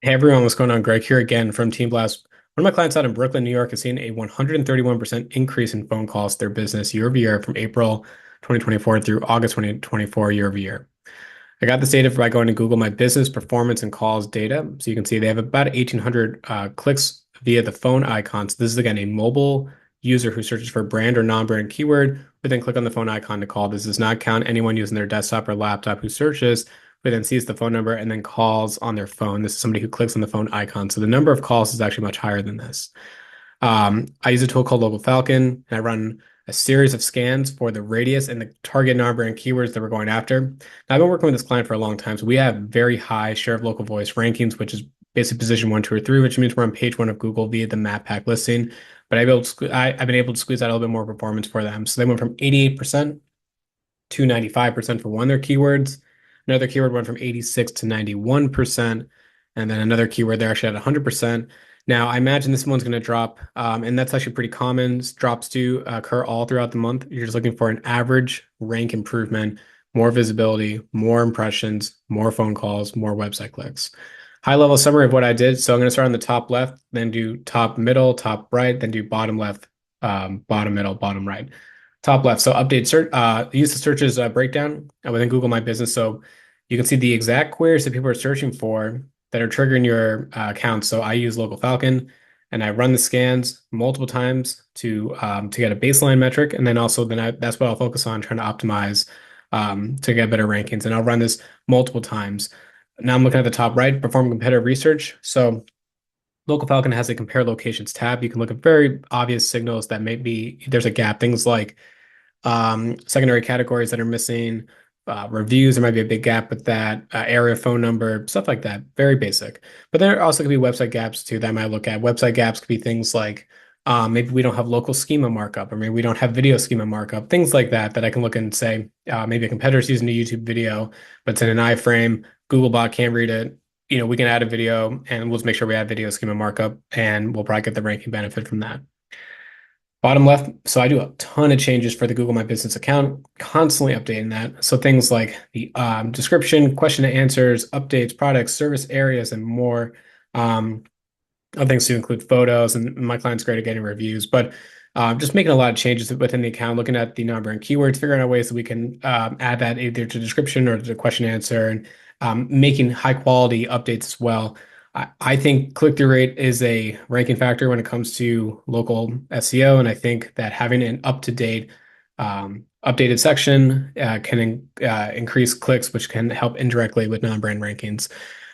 Hey everyone, what's going on? Greg here again from Team Blast. One of my clients out in Brooklyn, New York, has seen a 131% increase in phone calls to their business year over year from April 2024 through August 2024 year over year. I got this data by going to Google My Business Performance and Calls data. So you can see they have about 1,800 clicks via the phone icon. So this is again a mobile user who searches for brand or non-brand keyword, would then click on the phone icon to call. This does not count anyone using their desktop or laptop who searches, but then sees the phone number and then calls on their phone. This is somebody who clicks on the phone icon. So the number of calls is actually much higher than this. I use a tool called Local Falcon, and I run a series of scans for the radius and the target non-brand keywords that we're going after. Now, I've been working with this client for a long time, so we have very high share of local voice rankings, which is basically position 1, 2, or 3, which means we're on page 1 of Google via the map pack listing. But I've been able to squeeze out a little bit more performance for them. So they went from 88% to 95% for one of their keywords. Another keyword went from 86 to 91%. And then another keyword, they're actually at 100%. Now, I imagine this one's going to drop, and that's actually pretty common. Drops do occur all throughout the month. You're just looking for an average rank improvement, more visibility, more impressions, more phone calls, more website clicks. High level summary of what I did. So I'm going to start on the top left, then do top middle, top right, then do bottom left, bottom middle, bottom right. Top left. So update search, use the searches breakdown within Google My Business. So you can see the exact queries that people are searching for that are triggering your account. So I use Local Falcon and I run the scans multiple times to get a baseline metric. And then also that's what I'll focus on, trying to optimize to get better rankings. And I'll run this multiple times. Now I'm looking at the top right, perform competitive research. So Local Falcon has a compare locations tab. You can look at very obvious signals that maybe there's a gap. Things like secondary categories that are missing, reviews, there might be a big gap with that, area phone number, stuff like that. Very basic. But there also could be website gaps too that I might look at. Website gaps could be things like maybe we don't have local schema markup, or maybe we don't have video schema markup, things like that that I can look and say, maybe a competitor's using a YouTube video, but it's in an iframe. Googlebot can't read it. We can add a video and we'll just make sure we have video schema markup and we'll probably get the ranking benefit from that. Bottom left, so I do a ton of changes for the Google My Business account, constantly updating that. So things like the description, question and answers, updates, products, service areas, and more. Other things to include photos, and my client's great at getting reviews, but just making a lot of changes within the account, looking at the non-brand keywords, figuring out ways that we can add that either to description or to the question answer, and making high quality updates as well. I think click-through rate is a ranking factor when it comes to local SEO, and I think that having an up-to-date, updated section can increase clicks, which can help indirectly with non-brand rankings.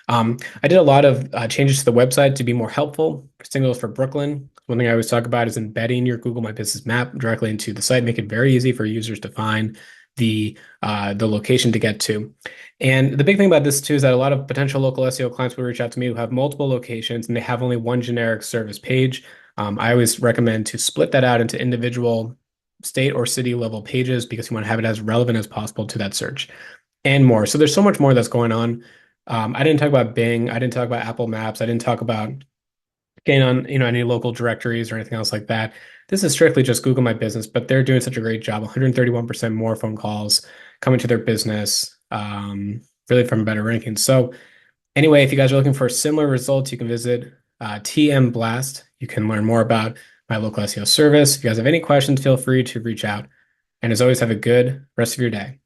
I did a lot of changes to the website to be more helpful. Signals for Brooklyn. One thing I always talk about is embedding your Google My Business map directly into the site, make it very easy for users to find the location to get to. And the big thing about this too is that a lot of potential local SEO clients will reach out to me who have multiple locations and they have only one generic service page. I always recommend to split that out into individual state or city level pages because you want to have it as relevant as possible to that search and more. So there's so much more that's going on. I didn't talk about Bing. I didn't talk about Apple Maps. I didn't talk about getting on, any local directories or anything else like that. This is strictly just Google My Business, but they're doing such a great job. 131% more phone calls coming to their business, really from better rankings. So anyway, if you guys are looking for similar results, you can visit TM Blast. You can learn more about my local SEO service. If you guys have any questions, feel free to reach out. And as always, have a good rest of your day.